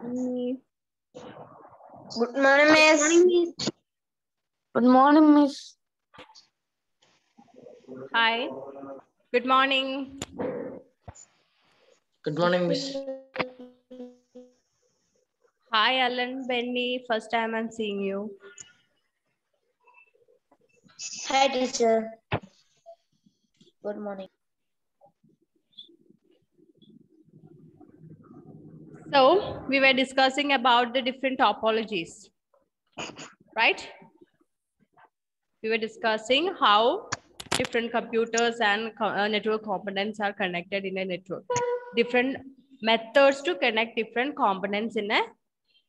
Good morning, miss. Good morning, miss. Hi. Good morning. Good morning, miss. Hi, Alan, Benny. First time I'm seeing you. Hi, teacher. Good morning. So we were discussing about the different topologies, right? We were discussing how different computers and network components are connected in a network. Different methods to connect different components in a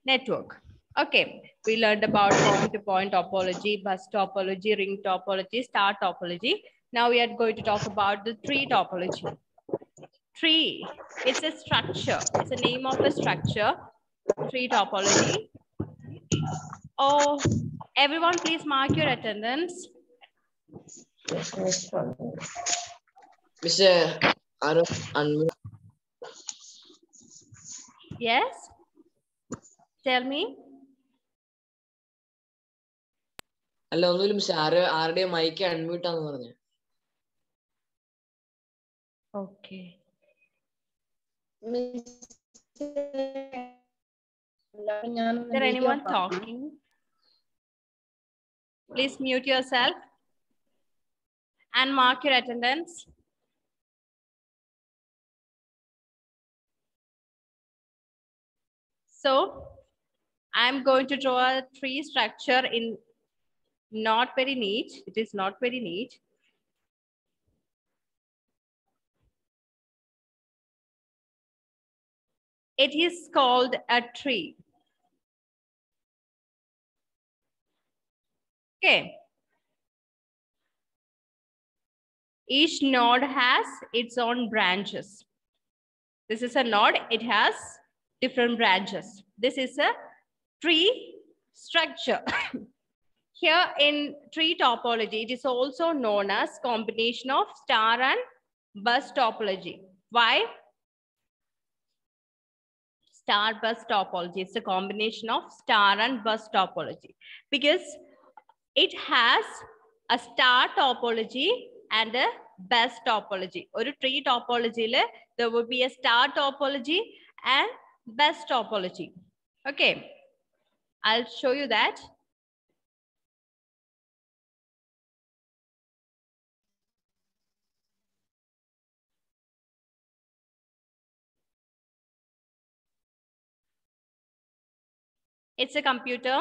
network. Okay, we learned about point-to-point topology, bus topology, ring topology, star topology. Now we are going to talk about the tree topology. Tree, it's a structure. It's the name of a structure. Tree topology. Oh, everyone please mark your attendance. Yes, miss. Miss, unmute. Yes? Tell me. അല്ല ഒന്നുമില്ല miss ആരുടെ mic unmute ആണെന്ന് പറഞ്ഞു. Okay. Is there anyone talking? Please mute yourself and mark your attendance. So I'm going to draw a tree structure in not very neat. It is not very neat. It is called a tree. Okay. Each node has its own branches. This is a node. It has different branches. This is a tree structure. Here in tree topology, it is also known as combination of star and bus topology. Why? Star bus topology. It's a combination of star and bus topology because it has a star topology and a bus topology. Or a tree topology, there will be a star topology and bus topology. Okay, I'll show you that. It's a computer,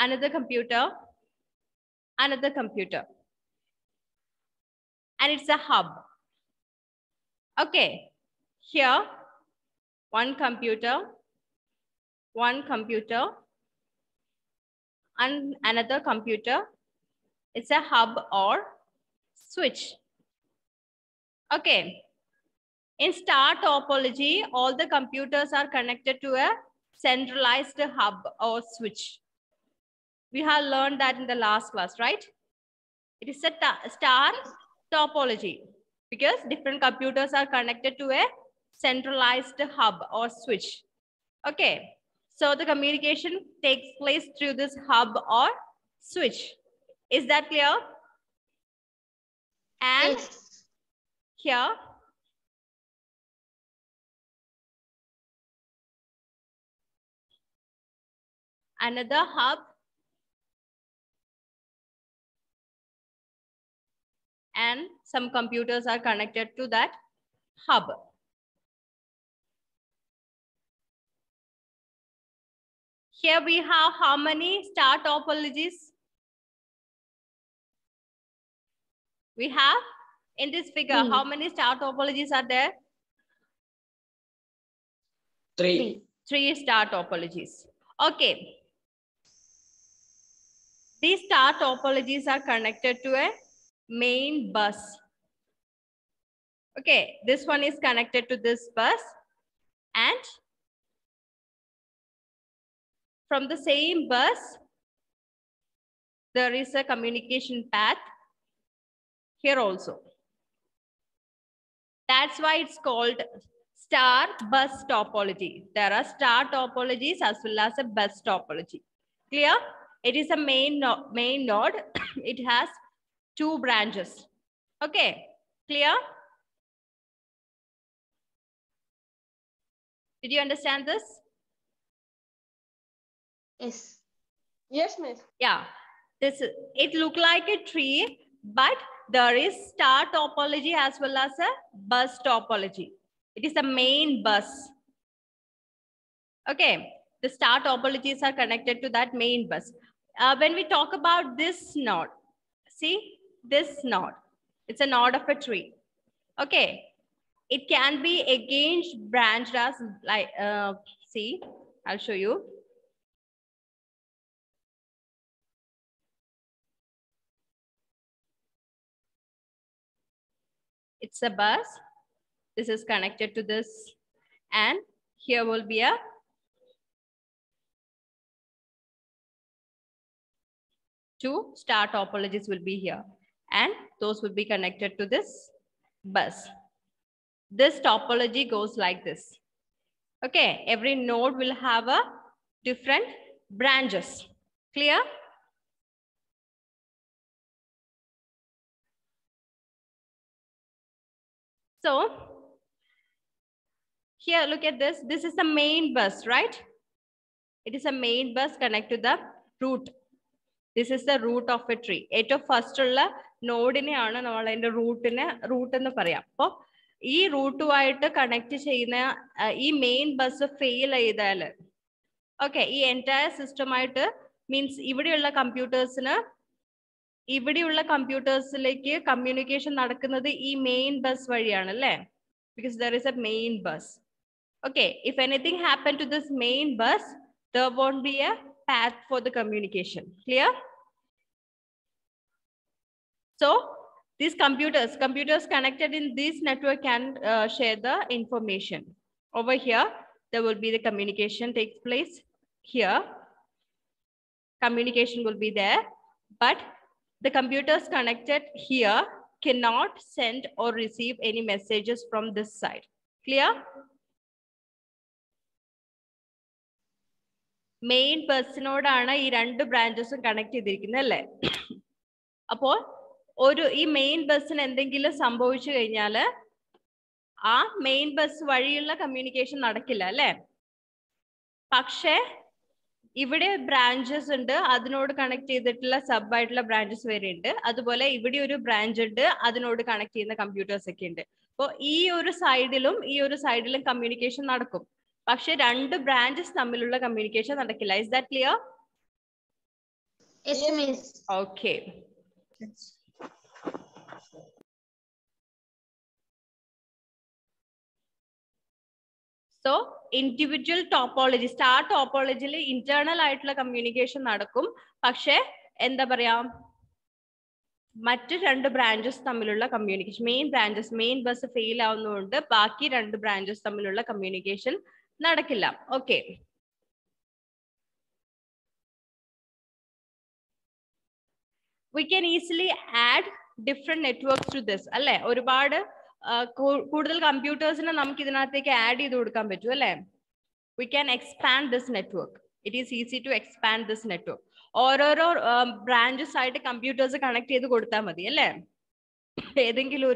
another computer, another computer, and it's a hub. Okay, here, one computer, and another computer. It's a hub or switch. Okay, in star topology, all the computers are connected to a centralized hub or switch. We have learned that in the last class, right? It is a star topology because different computers are connected to a centralized hub or switch. Okay, so the communication takes place through this hub or switch. Is that clear? And Yes. here, another hub and some computers are connected to that hub. Here we have how many star topologies? We have in this figure, how many star topologies are there? 3. 3 star topologies. Okay. These star topologies are connected to a main bus. Okay, this one is connected to this bus, and from the same bus, there is a communication path here also. That's why it's called star bus topology. There are star topologies as well as a bus topology. Clear? It is a main node. It has 2 branches. Okay, clear? Did you understand this? Yes. Yes, miss. Yeah, it look like a tree, but there is star topology as well as a bus topology. It is a main bus. Okay, the star topologies are connected to that main bus. When we talk about this node, see this node, it's a node of a tree. Okay, it can be again branched as like see, I'll show you. It's a bus. This is connected to this, and here will be a two star topologies will be here, and those will be connected to this bus. This topology goes like this. Okay, every node will have a different branches. Clear? So here, look at this. This is the main bus, right? It is a main bus connected to the root. This is the root of a tree. ഏറ്റവും first ഉള്ള നോഡിനെയാണ് നമ്മൾ അതിന്റെ root എന്ന് പറയാം. അപ്പോൾ ഈ റൂട്ടുമായിട്ട് connect ചെയ്യുന്ന ഈ മെയിൻ ബസ് ഫെയിൽ ചെയ്താൽ, ഓക്കെ, ഈ എൻറ്റയർ സിസ്റ്റമായിട്ട് മീൻസ് ഇവിടെയുള്ള കമ്പ്യൂട്ടേഴ്സിലേക്ക് കമ്മ്യൂണിക്കേഷൻ നടക്കുന്നത് ഈ മെയിൻ ബസ് വഴിയാണ് അല്ലേ? Because there is a main bus. Okay, if anything happened to this main bus, there won't be a path for the communication. Clear? So these computers connected in this network can share the information. Over here, there will be the communication takes place. Here, communication will be there, but the computers connected here cannot send or receive any messages from this side. Clear? Main ബസ്സിനോടാണ് ഈ 2 ബ്രാഞ്ചസും connect ചെയ്തിരിക്കുന്നത് അല്ലേ? അപ്പോൾ ഈ main ബസ്സിന് എന്തെങ്കിലും സംഭവിച്ചു കഴിഞ്ഞാൽ ആ മെയിൻ ബസ് വഴിയുള്ള കമ്മ്യൂണിക്കേഷൻ നടക്കില്ല അല്ലേ? പക്ഷേ ഇവിടെ ബ്രാഞ്ചസ് ഉണ്ട്, അതിനോട് കണക്ട് ചെയ്തിട്ടുള്ള സബ് ആയിട്ടുള്ള ബ്രാഞ്ചസ് വരെ ഉണ്ട്. അതുപോലെ ഇവിടെ ഒരു ബ്രാഞ്ച് ഉണ്ട്, അതിനോട് കണക്ട് ചെയ്യുന്ന കമ്പ്യൂട്ടേഴ്സ് ഒക്കെ ഉണ്ട്. അപ്പോൾ ഈ ഒരു സൈഡിലും കമ്മ്യൂണിക്കേഷൻ നടക്കും. പക്ഷെ 2 ബ്രാഞ്ചസ് തമ്മിലുള്ള കമ്മ്യൂണിക്കേഷൻ നടക്കില്ല. Is that clear? Yes, miss. Okay. So individual topology, star topology internal ആയിട്ടുള്ള കമ്മ്യൂണിക്കേഷൻ നടക്കും. പക്ഷെ എന്താ പറയാ, മറ്റ് 2 ബ്രാഞ്ചസ് തമ്മിലുള്ള കമ്മ്യൂണിക്കേഷൻ, മെയിൻ ബസ് ഫെയിൽ ആവുന്നതുകൊണ്ട് ബാക്കി 2 ബ്രാഞ്ചസ് തമ്മിലുള്ള കമ്മ്യൂണിക്കേഷൻ നടക്കില്ല. Okay, we can easily add different networks to this അല്ലെ? ഒരുപാട് കൂടുതൽ കമ്പ്യൂട്ടേഴ്സിനെ നമുക്ക് ഇതിനകത്തേക്ക് ആഡ് ചെയ്ത് കൊടുക്കാൻ പറ്റും അല്ലെ? We can expand this network. It is easy to expand this network. ഓരോരോ ബ്രാഞ്ചസ് ആയിട്ട് കമ്പ്യൂട്ടേഴ്സ് കണക്ട് ചെയ്ത് കൊടുത്താൽ മതി അല്ലെ? ഏതെങ്കിലും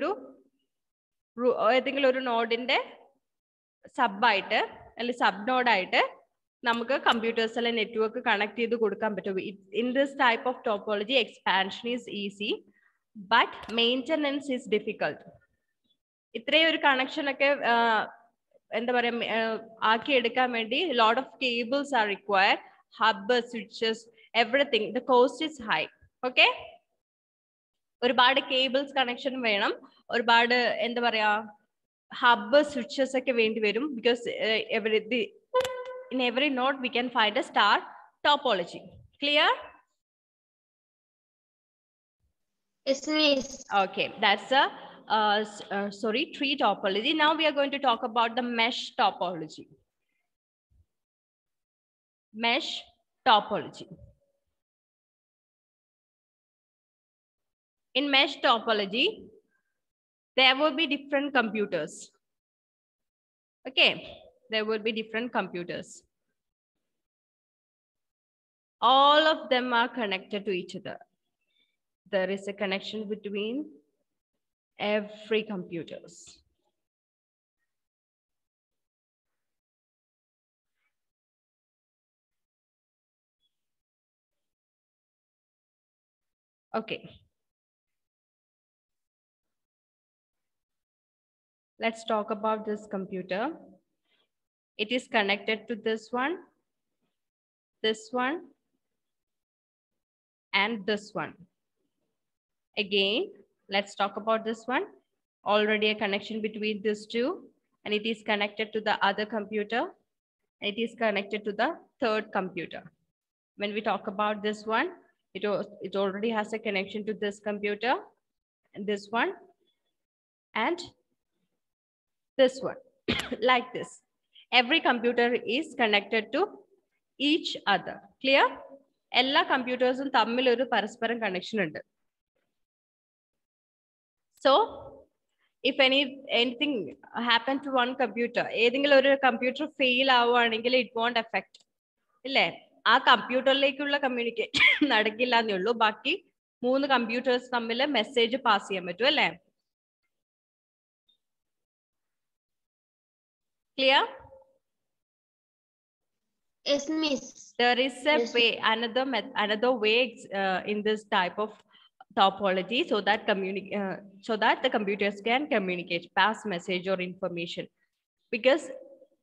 ഒരു നോഡിന്റെ സബായിട്ട് അല്ലെങ്കിൽ സബ് നോഡായിട്ട് നമുക്ക് കമ്പ്യൂട്ടേഴ്സിലെ നെറ്റ്വർക്ക് കണക്ട് ചെയ്ത് കൊടുക്കാൻ പറ്റും. In this type of topology expansion is easy, but maintenance is difficult. ഇത്രയും ഒരു കണക്ഷൻ ഒക്കെ എന്താ പറയാ ആക്കിയെടുക്കാൻ വേണ്ടി lot of cables are required, hub, switches, everything. The cost is high. Okay, ഒരുപാട് കേബിൾസ് കണക്ഷൻ വേണം, ഒരുപാട് എന്താ പറയാ ഹബ്ബ്, സ്വിച്ചസ് ഒക്കെ വേണ്ടി വരും. Because in every node we can find a star topology. Clear? Yes, miss. Okay, that's a tree topology. Now we are going to talk about the mesh topology. Mesh topology. In mesh topology, there will be different computers. Okay, there will be different computers. All of them are connected to each other. There is a connection between every computers. Okay. Let's talk about this computer. It is connected to this one, and this one. Again, let's talk about this one. Already a connection between these two, and it is connected to the other computer. It is connected to the third computer. When we talk about this one, it already has a connection to this computer, and this one, and this one, like this. Every computer is connected to each other. Clear? All computers in Tamil oru parasparam connection undu. So, if anything happened to one computer, ഏതെങ്കിലും ഒരു computer fail ആവുകയാണെങ്കിൽ it won't affect. ഇല്ലേ? ആ കമ്പ്യൂട്ടറിലേക്കുള്ള communication നടക്കില്ല എന്നേ ഉള്ളൂ. ബാക്കി 3 computers തമ്മിൽ മെസ്സേജ് പാസ് ചെയ്യാൻ പറ്റും അല്ലേ? Clear? Yes, miss. There is a way, another way in this type of topology so that the computers can communicate, pass message or information, because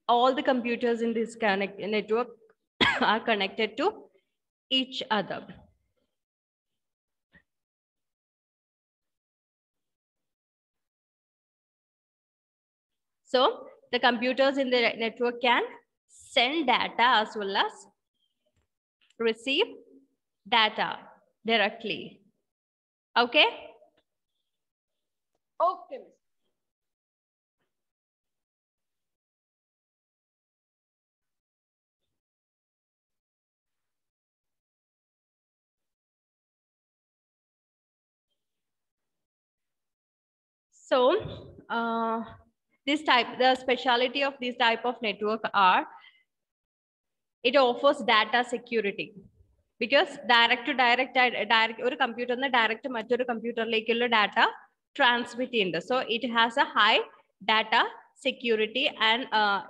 all the computers in this network are connected to each other. So the computers in the network can send data as well as receive data directly. Okay? Okay. So, the speciality of this type of network are, it offers data security. Because direct ഒരു കമ്പ്യൂട്ടറിന് direct മറ്റൊരു കമ്പ്യൂട്ടറിലേക്കുള്ള data transmit ചെയ്യുന്നുണ്ട്. So it has a high data security and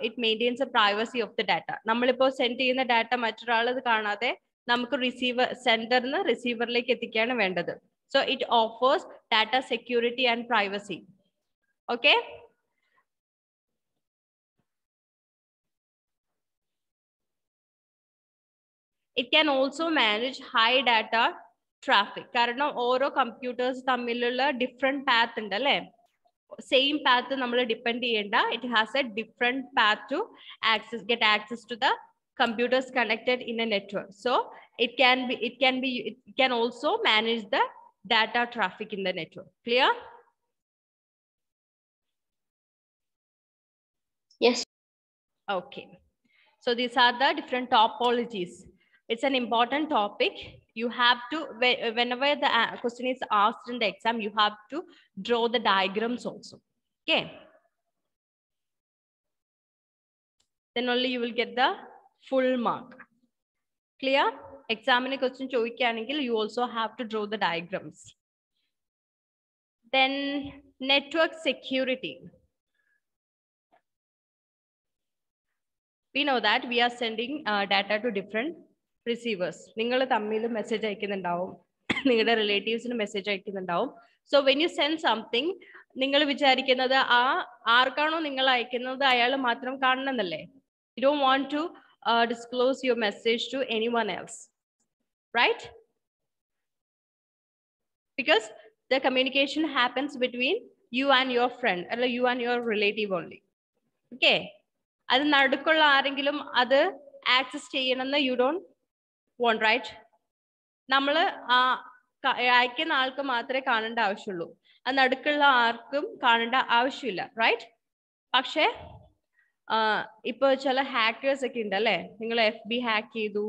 it maintains the privacy of the data. നമ്മളിപ്പോൾ send ചെയ്യുന്ന data മറ്റൊരാൾ ഇത് കാണാതെ നമുക്ക് സെൻഡറിന് റിസീവറിലേക്ക് എത്തിക്കുകയാണ് വേണ്ടത്. So it offers data security and privacy. Okay? It can also manage high data traffic. കാരണം ഓരോ കമ്പ്യൂട്ടേഴ്സ് തമ്മിലുള്ള ഡിഫറെന്റ് പാത്ത് ഉണ്ട് അല്ലേ? സെയിം പാത്ത് നമ്മൾ ഡിപ്പെൻഡ് ചെയ്യേണ്ട. It has a different path to get access to the computers connected in a network. So it can also manage the data traffic in the network. Clear? Yes. Okay. So these are the different topologies. It's an important topic. You have to, whenever the question is asked in the exam, you have to draw the diagrams also. Okay. Then only you will get the full mark. Clear? Exam question ചോദിക്കുകയാണെങ്കിൽ you also have to draw the diagrams. Then network security. We know that we are sending data to different receivers. നിങ്ങൾ തമ്മിൽ message അയക്കുന്നുണ്ടാവും, നിങ്ങളുടെ റിലേറ്റീവ്സിന് message അയക്കുന്നുണ്ടാവും. So when you send something, നിങ്ങൾ വിചാരിക്കുന്നത് ആർക്കാണോ നിങ്ങൾ അയക്കുന്നത് അയാൾ മാത്രം കാണണമെന്നല്ലേ? You don't want to disclose your message to anyone else, right? Because the communication happens between you and your friend, or you and your relative only. Okay? അത് നടുക്കുള്ള ആരെങ്കിലും അത് ആക്സസ് ചെയ്യണമെന്ന് യു ഡോണ്ട് വോണ്ട്, റൈറ്റ്? നമ്മൾ അയക്കുന്ന ആൾക്ക് മാത്രമേ കാണേണ്ട ആവശ്യമുള്ളൂ. അത് നടുക്കുള്ള ആർക്കും കാണേണ്ട ആവശ്യമില്ല, റൈറ്റ്? പക്ഷേ ഇപ്പൊ ചില ഹാക്കേഴ്സ് ഒക്കെ ഉണ്ട് അല്ലേ? നിങ്ങൾ FB ഹാക്ക് ചെയ്തു,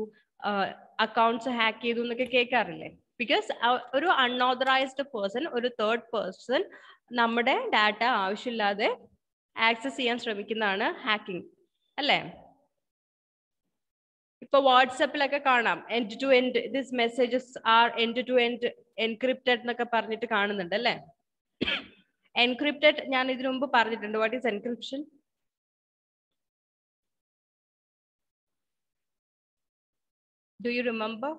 അക്കൗണ്ട്സ് ഹാക്ക് ചെയ്തു എന്നൊക്കെ കേൾക്കാറില്ലേ? ബിക്കോസ് ഒരു അൺഓതറൈസ്ഡ് പേഴ്സൺ, ഒരു തേർഡ് പേഴ്സൺ നമ്മുടെ ഡാറ്റ ആവശ്യമില്ലാതെ ആക്സസ് ചെയ്യാൻ ശ്രമിക്കുന്നതാണ് ഹാക്കിംഗ് അല്ലേ? ഇപ്പൊ വാട്സപ്പിലൊക്കെ കാണാം end to end this messages are end to end encrypted എന്നൊക്കെ പറഞ്ഞിട്ട് കാണുന്നുണ്ട് അല്ലേ? എൻക്രിപ്റ്റഡ് ഞാൻ ഇതിനു മുമ്പ് പറഞ്ഞിട്ടുണ്ട്. What is encryption? Do you remember?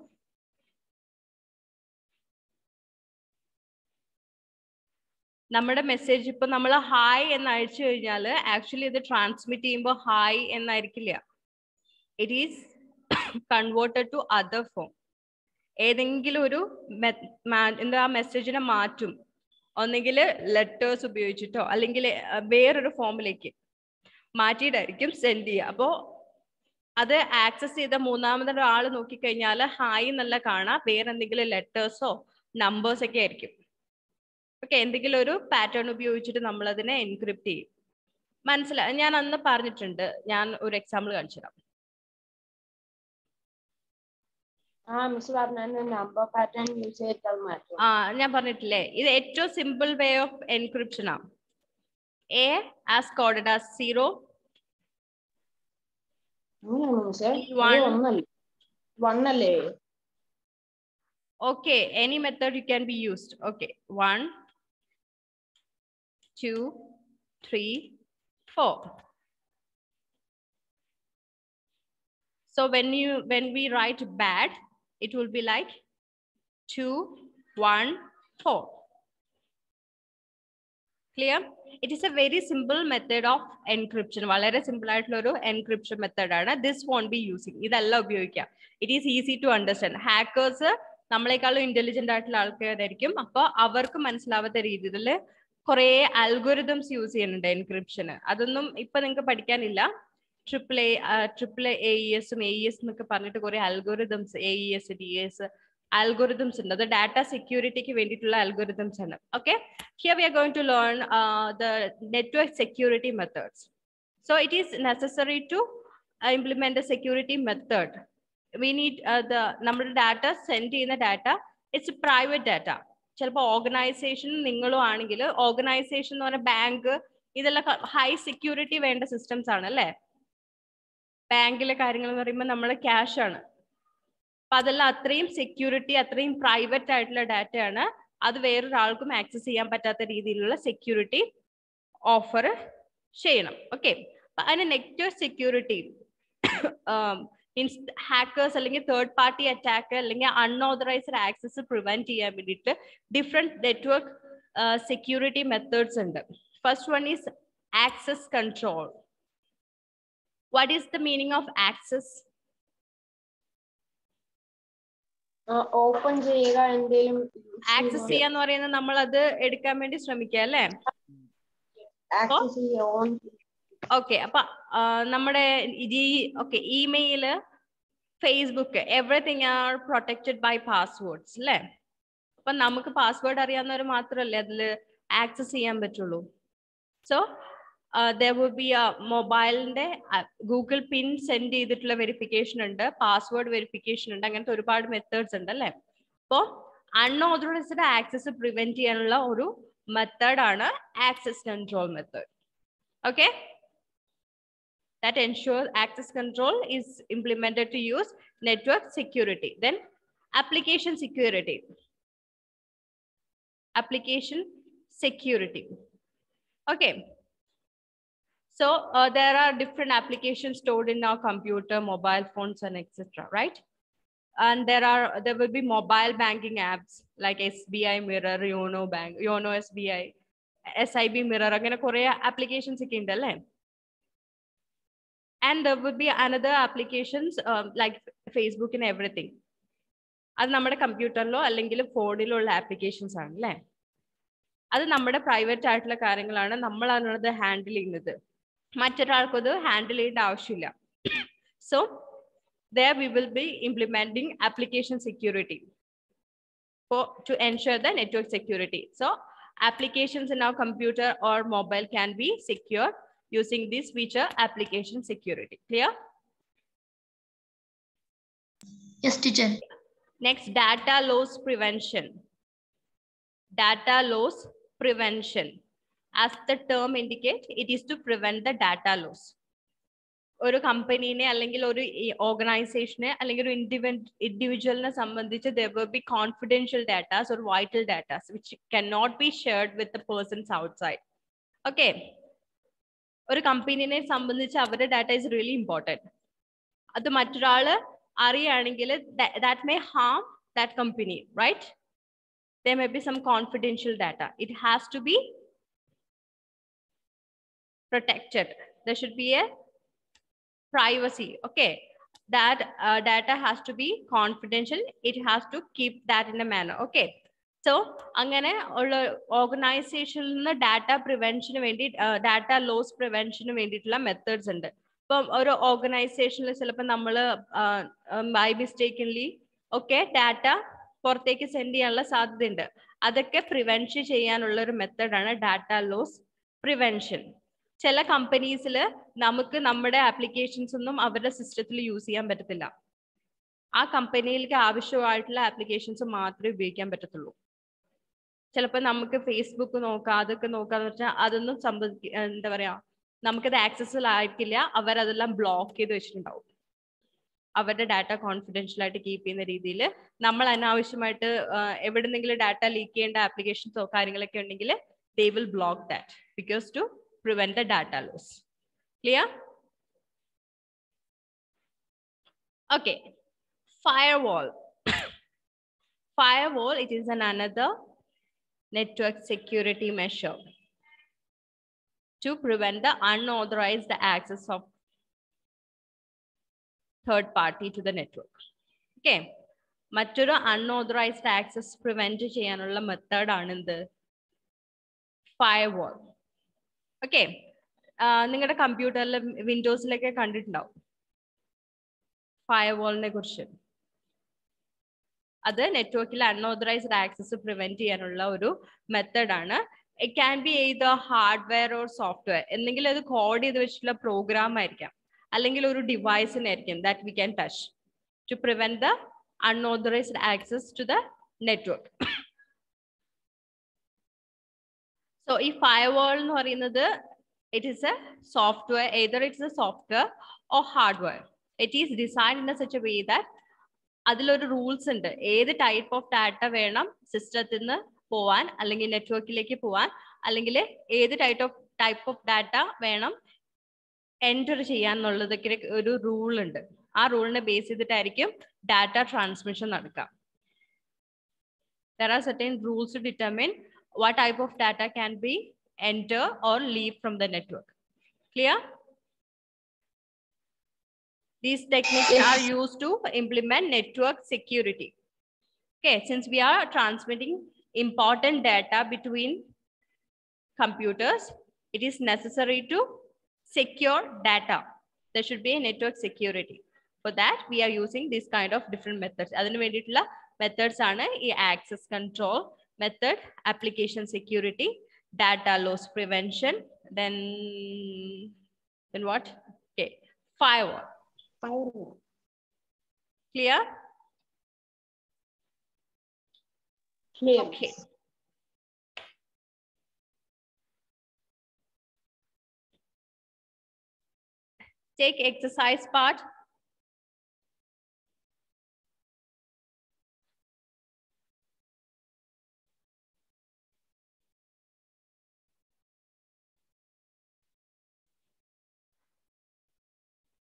നമ്മുടെ മെസ്സേജ് ഇപ്പൊ നമ്മൾ ഹായ് എന്ന് അയച്ചു കഴിഞ്ഞാൽ ആക്ച്വലി ഇത് ട്രാൻസ്മിറ്റ് ചെയ്യുമ്പോൾ ഹായ് എന്നായിരിക്കില്ല. It is converted to other form. ഏതെങ്കിലും ഒരു എന്താ മെസ്സേജിനെ മാറ്റും, ഒന്നെങ്കിൽ ലെറ്റേഴ്സ് ഉപയോഗിച്ചിട്ടോ അല്ലെങ്കിൽ വേറൊരു ഫോമിലേക്ക് മാറ്റിയിട്ടായിരിക്കും സെൻഡ് ചെയ്യുക. അപ്പോൾ അത് ആക്സസ് ചെയ്ത മൂന്നാമതൊരാൾ നോക്കിക്കഴിഞ്ഞാൽ ഹായ് എന്നല്ല കാണാം, വേറെ എന്തെങ്കിലും ലെറ്റേഴ്സോ നമ്പേഴ്സ് ഒക്കെ ആയിരിക്കും. ഓക്കെ, എന്തെങ്കിലും ഒരു പാറ്റേൺ ഉപയോഗിച്ചിട്ട് നമ്മൾ അതിനെ എൻക്രിപ്റ്റ് ചെയ്യും. മനസ്സിലായി? ഞാൻ അന്ന് പറഞ്ഞിട്ടുണ്ട്. ഞാൻ ഒരു എക്സാമ്പിൾ കാണിച്ചു തരാം. നമ്പർ പാറ്റേൺ യൂസ് ചെയ്താൽ മാറ്റും. ഞാൻ പറഞ്ഞിട്ടില്ലേ, ഇത് ഏറ്റവും സിമ്പിൾ വേ ഓഫ് എൻക്രിപ്ഷൻ ആണ്. എ ആസ് കോഡഡ് ആസ് 0, അല്ലേ? Okay, any method you can be used. Okay, 1, 2, 3, 4. So when we write bad, it will be like 2, 1, 4. Clear? It is a very simple method of encryption. വളരെ simple ആയിട്ടുള്ള ഒരു encryption method ആണ്. This won't be using. ഇതെല്ലാം ഉപയോഗിക്കാം. It is easy to understand. Hackers നമ്മളെക്കാളും intelligent ആയിട്ടുള്ള ആൾക്കാരായിരിക്കും. അപ്പൊ അവർക്ക് മനസ്സിലാവാത്ത രീതിയിൽ കുറെ അൽഗോരിതംസ് യൂസ് ചെയ്യുന്നുണ്ട് എൻക്രിപ്ഷന്. അതൊന്നും ഇപ്പൊ നിങ്ങൾക്ക് പഠിക്കാനില്ല. ട്രിപ്പിൾ AES-ഉം AES എന്നൊക്കെ പറഞ്ഞിട്ട് കുറെ അൽഗോരിതംസ്, AES, DES algorithms ഉണ്ട്. അത് ഡാറ്റ സെക്യൂരിറ്റിക്ക് വേണ്ടിയിട്ടുള്ള അൽഗോരിതംസ് ആണ്. Okay, here we are going to learn the network security methods. So it is necessary to implement a security method. We need നമ്മുടെ ഡാറ്റ സെൻഡ് ചെയ്യുന്ന data it's private data. ചിലപ്പോൾ organisation നിങ്ങളും ആണെങ്കിൽ, organisation എന്ന് പറഞ്ഞാൽ bank, ഇതെല്ലാം high security വേണ്ട systems ആണ് അല്ലേ? ബാങ്കിലെ കാര്യങ്ങൾ എന്ന് പറയുമ്പോൾ നമ്മുടെ ക്യാഷ് ആണ്. അപ്പൊ അതെല്ലാം അത്രയും സെക്യൂരിറ്റി, അത്രയും പ്രൈവറ്റ് ആയിട്ടുള്ള ഡാറ്റയാണ്. അത് വേറൊരാൾക്കും ആക്സസ് ചെയ്യാൻ പറ്റാത്ത രീതിയിലുള്ള സെക്യൂരിറ്റി ഓഫർ ചെയ്യണം. ഓക്കെ, അതിന് നെറ്റ്വർക്ക് സെക്യൂരിറ്റി മീൻസ് ഹാക്കേഴ്സ് അല്ലെങ്കിൽ തേർഡ് പാർട്ടി അറ്റാക്ക് അല്ലെങ്കിൽ അൺഓതറൈസ്ഡ് ആക്സസ് പ്രിവെന്റ് ചെയ്യാൻ വേണ്ടിയിട്ട് ഡിഫറെന്റ് നെറ്റ്വർക്ക് സെക്യൂരിറ്റി മെത്തേഡ്സ് ഉണ്ട്. First one is access control. What is the meaning of access? Open ചെയ്യുക, എന്തെങ്കിലും ആക്സസ് ചെയ്യാന്ന് പറയുന്നത് നമ്മൾ അത് എടുക്കാൻ വേണ്ടി ശ്രമിക്കുക അല്ലേ? ഓക്കെ, അപ്പൊ നമ്മുടെ email, Facebook, everything are protected by passwords അല്ലേ? അപ്പൊ നമുക്ക് പാസ്വേഡ് അറിയാവുന്നവർ മാത്രമല്ലേ അതിൽ ആക്സസ് ചെയ്യാൻ പറ്റുള്ളൂ. So there will be a മൊബൈലിന്റെ ഗൂഗിൾ പിൻ സെൻഡ് ചെയ്തിട്ടുള്ള വെരിഫിക്കേഷൻ ഉണ്ട്, പാസ്വേഡ് വെരിഫിക്കേഷൻ ഉണ്ട്, അങ്ങനത്തെ ഒരുപാട് മെത്തേഡ്സ് ഉണ്ട് അല്ലേ? അപ്പോൾ അൺഓതറൈസ്ഡ് ആക്സസ് പ്രിവെന്റ് ചെയ്യാനുള്ള ഒരു മെത്തേഡ് ആണ് access control method. Okay, that ensures access control is implemented to use network security. Then application security. Application security. Okay. So there are different applications stored in our computer, mobile phones, and etc. Right? And there will be mobile banking apps like SBI Mirror, Yono Bank, Yono SBI, SIB Mirror. Again, Korea applications ഒക്കെ ഉണ്ടല്ലേ? And there will be another applications like Facebook and everything. അത് നമ്മുടെ കമ്പ്യൂട്ടറിലോ അല്ലെങ്കിൽ ഫോണിലോ ഉള്ള applications ആണ് അല്ലേ? അത് നമ്മുടെ പ്രൈവറ്റ് ആയിട്ടുള്ള കാര്യങ്ങളാണ്, നമ്മളാണത് ഹാൻഡിൽ ചെയ്യുന്നത്. മറ്റൊരാൾക്കത് ഹാൻഡിൽ ചെയ്യേണ്ട ആവശ്യമില്ല. So there we will be implementing application security to ensure the network security. So applications in our computer or mobile can be secure using this feature, application security. Clear? Yes, teacher. Next, data loss prevention. Data loss prevention. as the term indicates, it is to prevent the data loss. ഒരു കമ്പനീനെ അല്ലെങ്കിൽ ഒരു ഓർഗനൈസേഷനെ അല്ലെങ്കിൽ ഒരു ഇൻഡിവിജ്വലിനെ സംബന്ധിച്ച് there will be confidential data or vital data which cannot be shared with the persons outside. Okay. ഒരു കമ്പനീനെ സംബന്ധിച്ച് അവരുടെ ഡാറ്റ is really important. അത് മറ്റൊരാള് അറിയുകയാണെങ്കിൽ that may harm that company, right? There may be some confidential data. It has to be protected. There should be a privacy. Okay, that data has to be confidential. It has to keep that in a manner. Okay, so angane ulla organization data prevention vendi data loss prevention vendittulla methods undu. Ippom oru organization il chelappam nammal by mistakenly okay data പുറത്തേക്ക് send ചെയ്യാനുള്ള സാധ്യതയുണ്ട്. അതൊക്കെ prevention ചെയ്യാനുള്ള ഒരു മെത്തേഡാണ് data loss prevention. ചില കമ്പനീസിൽ നമുക്ക് നമ്മുടെ ആപ്ലിക്കേഷൻസ് ഒന്നും അവരുടെ സിസ്റ്റത്തിൽ യൂസ് ചെയ്യാൻ പറ്റത്തില്ല. ആ കമ്പനിയിലേക്ക് ആവശ്യമായിട്ടുള്ള ആപ്ലിക്കേഷൻസ് മാത്രമേ ഉപയോഗിക്കാൻ പറ്റത്തുള്ളൂ. ചിലപ്പോൾ നമുക്ക് ഫേസ്ബുക്ക് നോക്കാം, അതൊക്കെ നോക്കാന്ന് വെച്ചാൽ അതൊന്നും എന്താ പറയാ, നമുക്കത് ആക്സസിബിൾ ആയിരിക്കില്ല. അവരതെല്ലാം ബ്ലോക്ക് ചെയ്ത് വെച്ചിട്ടുണ്ടാവും. അവരുടെ ഡാറ്റ കോൺഫിഡൻഷ്യൽ ആയിട്ട് കീപ്പ് ചെയ്യുന്ന രീതിയിൽ നമ്മൾ അനാവശ്യമായിട്ട് എവിടെന്നെങ്കിലും ഡാറ്റ ലീക്ക് ചെയ്യേണ്ട ആപ്ലിക്കേഷൻസോ കാര്യങ്ങളൊക്കെ ഉണ്ടെങ്കിൽ they will block that because to prevent the data loss. Clear? Okay. Firewall. Firewall, it is another network security measure to prevent the unauthorized access of third party to the network. Okay. മറ്റൊരു unauthorised access prevent ചെയ്യാനുള്ള method ആണ് എന്ത്? Firewall. Okay, നിങ്ങളുടെ കമ്പ്യൂട്ടറിൽ വിൻഡോസിലൊക്കെ കണ്ടിട്ടുണ്ടാവും ഫയർവാളിനെ കുറിച്ച്. അത് നെറ്റ്വർക്കിൽ അൺഓതറൈസ്ഡ് ആക്സസ് പ്രിവെന്റ് ചെയ്യാനുള്ള ഒരു മെത്തേഡാണ്. It can be either hardware or software. എന്തെങ്കിലും അത് കോഡ് ചെയ്ത് വെച്ചിട്ടുള്ള പ്രോഗ്രാം ആയിരിക്കാം, അല്ലെങ്കിൽ ഒരു ഡിവൈസിനായിരിക്കും that we can touch to prevent the unauthorized access to the network. So if firewall എന്ന് പറയുന്നത് it is a software, either it's a software or hardware. It is designed in a such a way that അതിലൊരു rules ഉണ്ട്. ഏത് type of data വേണം സിസ്റ്റത്തിൽ നിന്ന് പോവാൻ, അല്ലെങ്കിൽ നെറ്റ്വർക്കിലേക്ക് പോവാൻ, അല്ലെങ്കിൽ ഏത് ടൈപ്പ് ഓഫ് ഡാറ്റ വേണം എൻറ്റർ ചെയ്യാന്നുള്ളതൊക്കെ ഒരു റൂൾ ഉണ്ട്. ആ റൂളിനെ ബേസ് ചെയ്തിട്ടായിരിക്കും ഡാറ്റ ട്രാൻസ്മിഷൻ നടക്കുക. There are certain rules to determine what type of data can be enter or leave from the network. Clear? These techniques are used to implement network security. Okay, since we are transmitting important data between computers, it is necessary to secure data. There should be a network security. For that, we are using this kind of different methods. അതിനു വേണ്ടിയിട്ടുള്ള methods ആണ് ഈ access control method, application security, data loss prevention, then what? Okay, firewall. Clear? Clear. Okay. Take exercise part.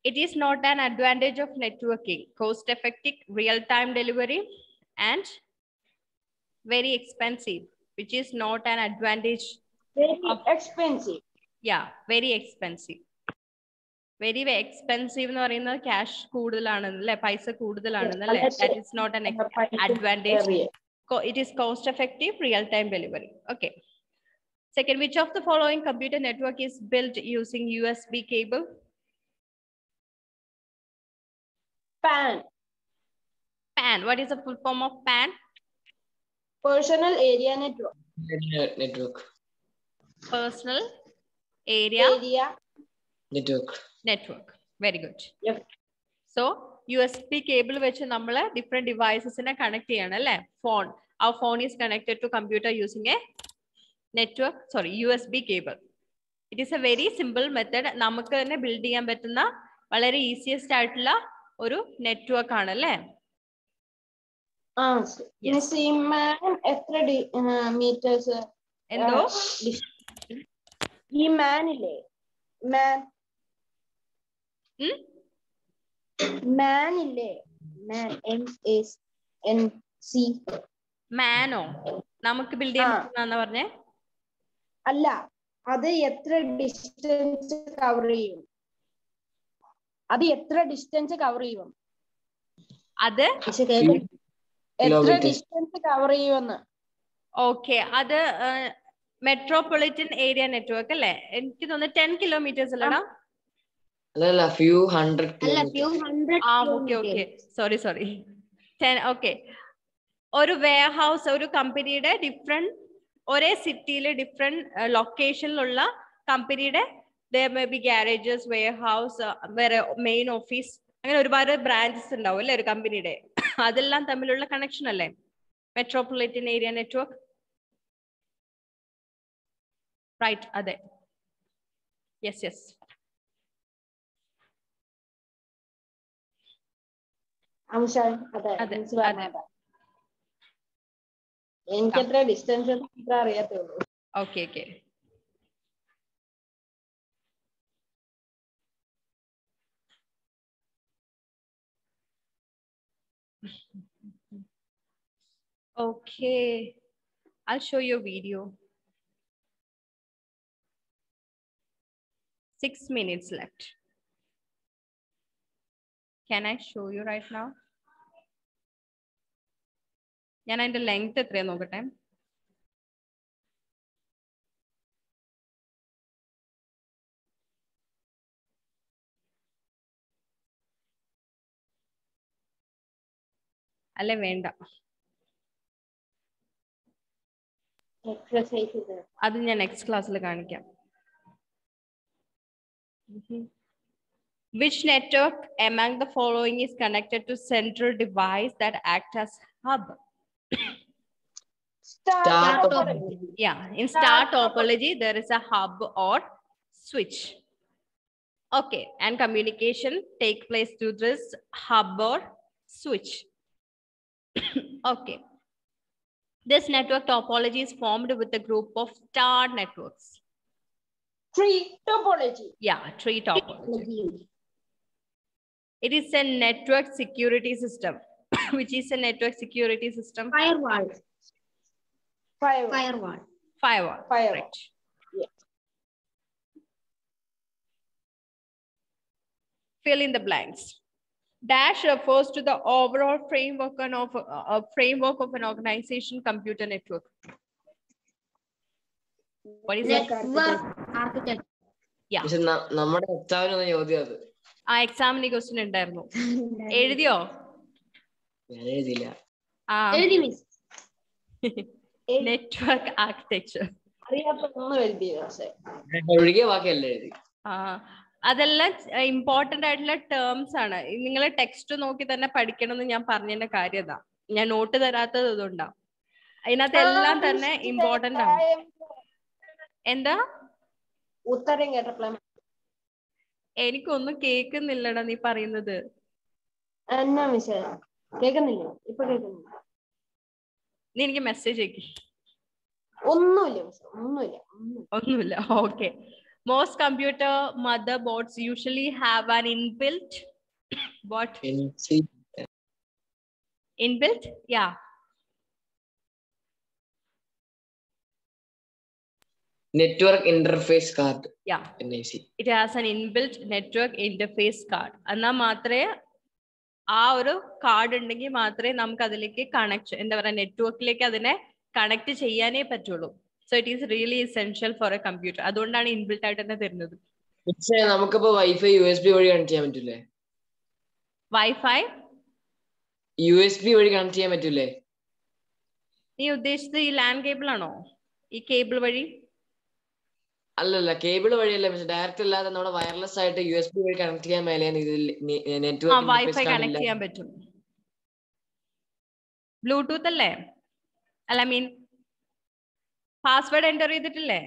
It is not an advantage of networking, cost-effective real-time delivery and very expensive, which is not an advantage. Very expensive. Yeah, very expensive. Very expensive എന്ന് പറയുന്നത് cash കൂടുതലാണെന്നല്ലേ, പൈസ കൂടുതലാണെന്നല്ലേ. That is not an advantage. It is cost-effective real-time delivery. Okay. Second, which of the following computer network is built using USB cable? PAN. PAN. What is the full form of PAN? Personal Area Network. Network. Personal Area Network. Very good. Yep. So USB cable വെച്ച് നമ്മൾ different devices connect ചെയ്യണം അല്ലേ. Phone. Our phone is connected to computer using a network, sorry, USB cable. It is a very simple method. നമുക്ക് തന്നെ build ചെയ്യാൻ പറ്റുന്ന വളരെ easiest ആയിട്ടുള്ള ഒരു നെറ്റ്വർക്ക് ആണല്ലേ? മീറ്റേഴ്സ് എന്തോ ഈ മാൻ ഇല്ലേ, മാൻ ഇല്ലേ, മാൻ MANC മാനോ നമുക്ക് ബിൽഡ് ചെയ്യാൻ പറ്റുന്ന പറഞ്ഞേ? അല്ല, അത് എത്ര ഡിസ്റ്റൻസ് കവർ ചെയ്യും? അത് എത്ര ഡിസ്റ്റൻസ് കവർ ചെയ്യും? അത് എത്ര ഡിസ്റ്റൻസ് കവർ ചെയ്യുമെന്ന്? ഓക്കെ, അത് മെട്രോപൊളിറ്റൻ ഏരിയ നെറ്റ്വർക്ക് അല്ലേ? എനിക്ക് തോന്നുന്നു 10 കിലോമീറ്റേഴ്സ് അല്ലടാ? അല്ല, few hundred സോറി 10. ഓക്കെ, ഒരു വെയർ ഹൗസ്, ഒരു കമ്പനിയുടെ ഡിഫറെന്റ് ഒരേ സിറ്റിയിലെ ഡിഫറെന്റ് ലൊക്കേഷനിലുള്ള കമ്പനിയുടെ there may be garages, warehouse, വേറെ മെയിൻ ഓഫീസ്, അങ്ങനെ ഒരുപാട് ബ്രാഞ്ചസ് ഉണ്ടാവും അല്ലേ ഒരു കമ്പനിയുടെ? അതെല്ലാം തമ്മിലുള്ള കണക്ഷൻ അല്ലേ മെട്രോപൊളിറ്റൻ ഏരിയ നെറ്റ്വർക്ക്? റൈറ്റ്, അതെ. യെസ്. എനിക്ക് എത്ര ഡിസ്റ്റൻസ് അറിയാത്തുള്ളൂ. Okay. Okay, I'll show you a video. 6 minutes left. Can I show you right now? ഞാൻ അതിന്റെ ലെങ്ത് എത്രയാ നോക്കട്ടെ. അല്ലെ വേണ്ട, അത് ഞാൻ നെക്സ്റ്റ് ക്ലാസ്സിൽ കാണിക്കാം. Which network among the following is connected to central device that act as hub? Yeah, in star topology there is a hub or switch. Okay, and communication take place through this hub or switch. Okay, this network topology is formed with a group of star networks. Tree topology. Yeah, tree topology. It is a network security system. Which is a network security system? Firewall. Right. Yeah. Fill in the blanks. Dash refers to the overall framework of an organization computer network. What is Network architecture. Yeah. നമ്മുടെ എക്സാമിന് ചോദ്യം അത്. ആ എക്സാമിന് question ഉണ്ടായിരുന്നു. എഴുതിയോ? ഞാൻ എഴുതിയില്ല. നെറ്റ്വർക്ക് ആർക്കിടെക്ചർ ഒഴികെ ബാക്കിയല്ല എഴുതി. അതെല്ലാം ഇമ്പോർട്ടന്റ് ആയിട്ടുള്ള ടേംസ് ആണ്. നിങ്ങൾ ടെക്സ്റ്റ് നോക്കി തന്നെ പഠിക്കണം എന്ന് ഞാൻ പറഞ്ഞതിന്റെ കാര്യം അതാ. ഞാൻ നോട്ട് തരാത്തത് അതുകൊണ്ടാ. അതിനകത്ത് എല്ലാം തന്നെ ഇമ്പോർട്ടന്റ് ആണ്. എന്താ ഉത്തരം കേട്ടപ്പോൾ എനിക്കൊന്നും കേൾക്കുന്നില്ലടാ നീ പറയുന്നത്. കേൾക്കുന്നില്ല, ഇപ്പൊ കേൾക്കുന്നില്ല. നീ എനിക്ക് മെസ്സേജ് അയക്കി. ഒന്നുമില്ല. Okay. Most computer motherboards usually have an inbuilt what? Inbuilt? Yeah. Network interface card. Yeah. NIC. It has an inbuilt network interface card. എന്നാ മാത്രമേ ആ ഒരു കാർഡ് ഉണ്ടെങ്കിൽ മാത്രമേ നമുക്ക് അതിലേക്ക് കണക്ട് എന്താ പറയുക നെറ്റ്വർക്കിലേക്ക് അതിനെ കണക്ട് ചെയ്യാനേ പറ്റുള്ളൂ. So it is really essential for A computer. അതുകൊണ്ടാണ് ഇൻബിൽട്ട് ആയിട്ട് തന്നെ തരുന്നത്. നമുക്കിപ്പോ വൈഫൈ USB വഴി കണക്ട് ചെയ്യാൻ പറ്റൂലേ? വൈഫൈ USB വഴി കണക്ട് ചെയ്യാൻ പറ്റൂലേ? നീ ഉദ്ദേശിച്ചത് ഈ ലാൻഡ് കേബിൾ ആണോ? ഈ കേബിൾ വഴി? അല്ലല്ല, കേബിൾ വഴിയല്ല, ഡയറക്റ്റ് അല്ലാതെ നമ്മുടെ വയർലെസ് ആയിട്ട് USB വഴി കണക്ട് ചെയ്യാൻ മേലെയാണ് ഇതിൽ നെറ്റ്വർക്ക് വൈഫൈ കണക്ട് ചെയ്യാൻ പറ്റും. ബ്ലൂടൂത്ത് അല്ലേ? അല്ല മീൻ പാസ്വേഡ് എൻ്റർ ചെയ്തിട്ടില്ലേ?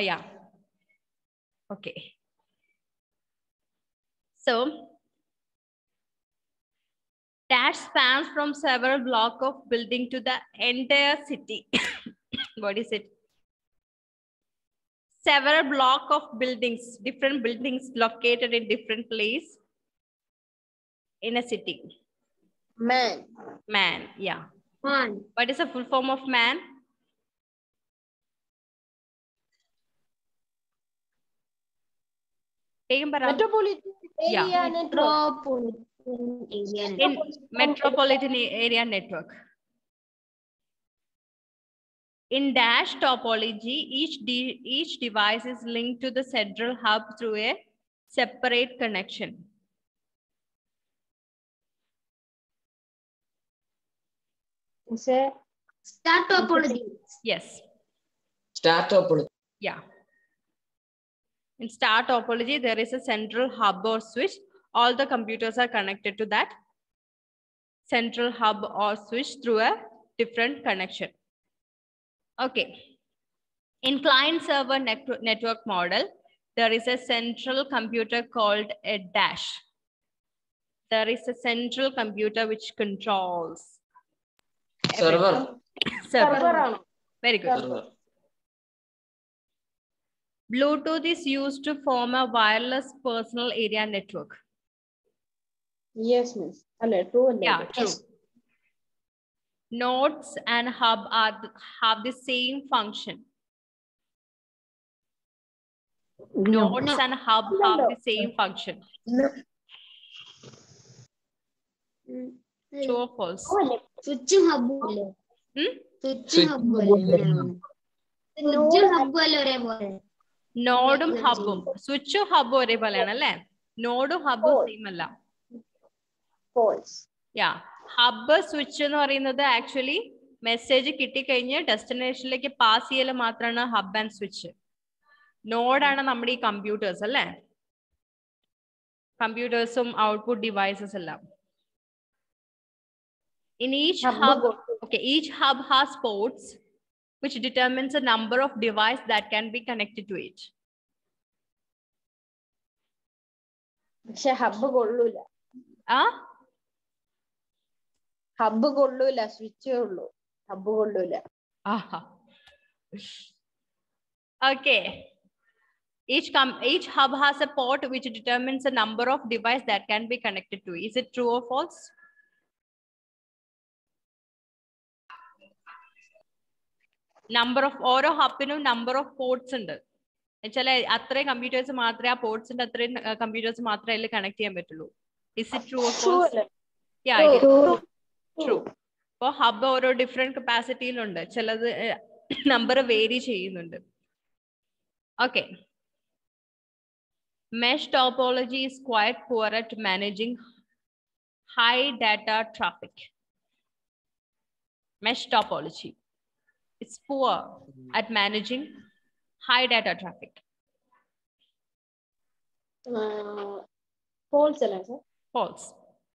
Yeah. Okay. So that spans from several blocks of building to the entire city. What is it? Several block of buildings, different buildings located in different place in a city. Man. Man, yeah. Man. What is the full form of man? Metropolitan area network. In metropolitan area network. In dash topology, each device is linked to the central hub through a separate connection. It's a Star topology. Yes. Star topology. Yeah. In star topology, there is a central hub or switch. All the computers are connected to that central hub or switch through a different connection. Okay. In client server network model, there is a central computer called a dash. There is a central computer which controls Server. server. Very good. Server. Bluetooth is used to form a wireless personal area network. yes, miss. True. Yeah, true. Nodes and hub have the same function. Nodes and hub have the same function. No. True or false? Switch hub. Switch Switch hub. Switch hub ഒരേപോലെ. നോഡും ഹബും സ്വിച്ചും ഹബും ഒരേപോലെയാണല്ലേ? നോഡും ഹബും same അല്ല. False. Yeah. Hub switch എന്ന് പറയുന്നത് actually message കിട്ടിക്കഴിഞ്ഞ് ഡെസ്റ്റിനേഷനിലേക്ക് pass ചെയ്യൽ മാത്രമാണ് hub and switch. നോഡാണ് നമ്മുടെ ഈ കമ്പ്യൂട്ടേഴ്സ് അല്ലേ? കമ്പ്യൂട്ടേഴ്സും ഔട്ട്പുട്ട് ഡിവൈസസ് എല്ലാം. In each hub, okay, each hub has ports which determines the number of devices that can be connected to it. പക്ഷെ ഹബ്ബ് കൊള്ളൂല. ഹബ്ബ് കൊള്ളൂല, സ്വിച്ചേ ഉള്ളൂ. ഹബ്ബ് കൊള്ളൂല. Okay. Each hub has a port which determines the number of devices that can be connected to. Is it true or false? Number of ഓരോ ഹബിനും number of ports ഉണ്ട്. എന്നുവെച്ചാൽ അത്രയും computers മാത്രമേ ആ പോർട്സിന്റെ അത്രയും കമ്പ്യൂട്ടേഴ്സ് മാത്രമേ അതിൽ കണക്ട് ചെയ്യാൻ പറ്റുള്ളൂ. Is it true or false? Yeah, it is true. അപ്പോൾ ഹബ് ഓരോ ഡിഫറെന്റ് കപ്പാസിറ്റിയിലുണ്ട്. ചിലത് നമ്പർ വേരി ചെയ്യുന്നുണ്ട്. Okay. Mesh topology is quite poor at managing high data traffic. Mesh topology. It's poor at managing high data traffic. False അല്ലേ sir? False.